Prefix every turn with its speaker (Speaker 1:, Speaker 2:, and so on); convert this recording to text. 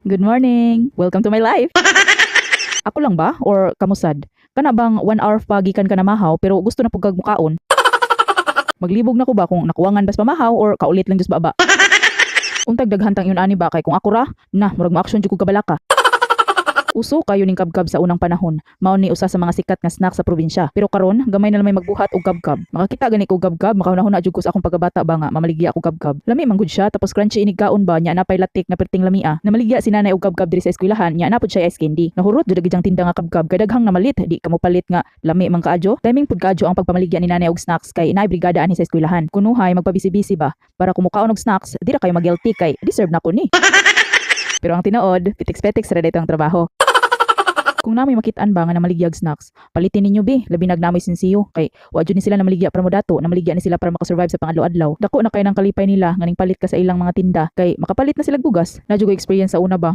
Speaker 1: Good morning! Welcome to my life! Ako lang ba? Or kamusad? Kana bang 1 hour pagikan ka na mahaw pero gusto na pugkag mukaon? Maglibog na ko ba kung nakuwangan bas pamahaw or kaulit lang just baba? Untag daghantang yun ani ba kay kung ako ra, na murag mo-action jud ko kabalaka. Uso kayo ning kabkab sa unang panahon. Mao ni usa sa mga sikat nga snack sa probinsya. Pero karon, gamay na lang may magbuhat og kabkab. Makakita gani ko kabkab, makahuna-huna jud ko sa akong pagkabata ba nga mamaligya ako kabkab. Lami man gud siya tapos crunchy inig kaon ba nya napay latik nga perting lamia. Namaligya si nanay og kabkab diri sa eskwelahan, nya napud siya ice candy. Nahurot jud gid ang tinda nga kabkab kay daghang namalit, di kamo palit nga lami man kaadyo. Timing pud kaadyo ang pagpamaligya ni nanay og snacks kay inaay brigada ani sa eskwelahan. Kunuhay magpabisi-bisi ba para kumukaon og snacks, di ra kayo mag-guilty kay deserve na ko ni. Pero ang tinuod, pitik-petik sa dito ang trabaho. Kung namoy makitaan ba nga namaligyag snacks, palitin ninyo bi, labi nagnamoy sinsiyo kay wa jud ni sila namaligya para modato, namaligya ni sila para makasurvive sa pangadlaw-adlaw. Dako na kay nang kalipay nila nganing palit ka sa ilang mga tinda kay makapalit na sila bugas. Na jud ko experience sa una ba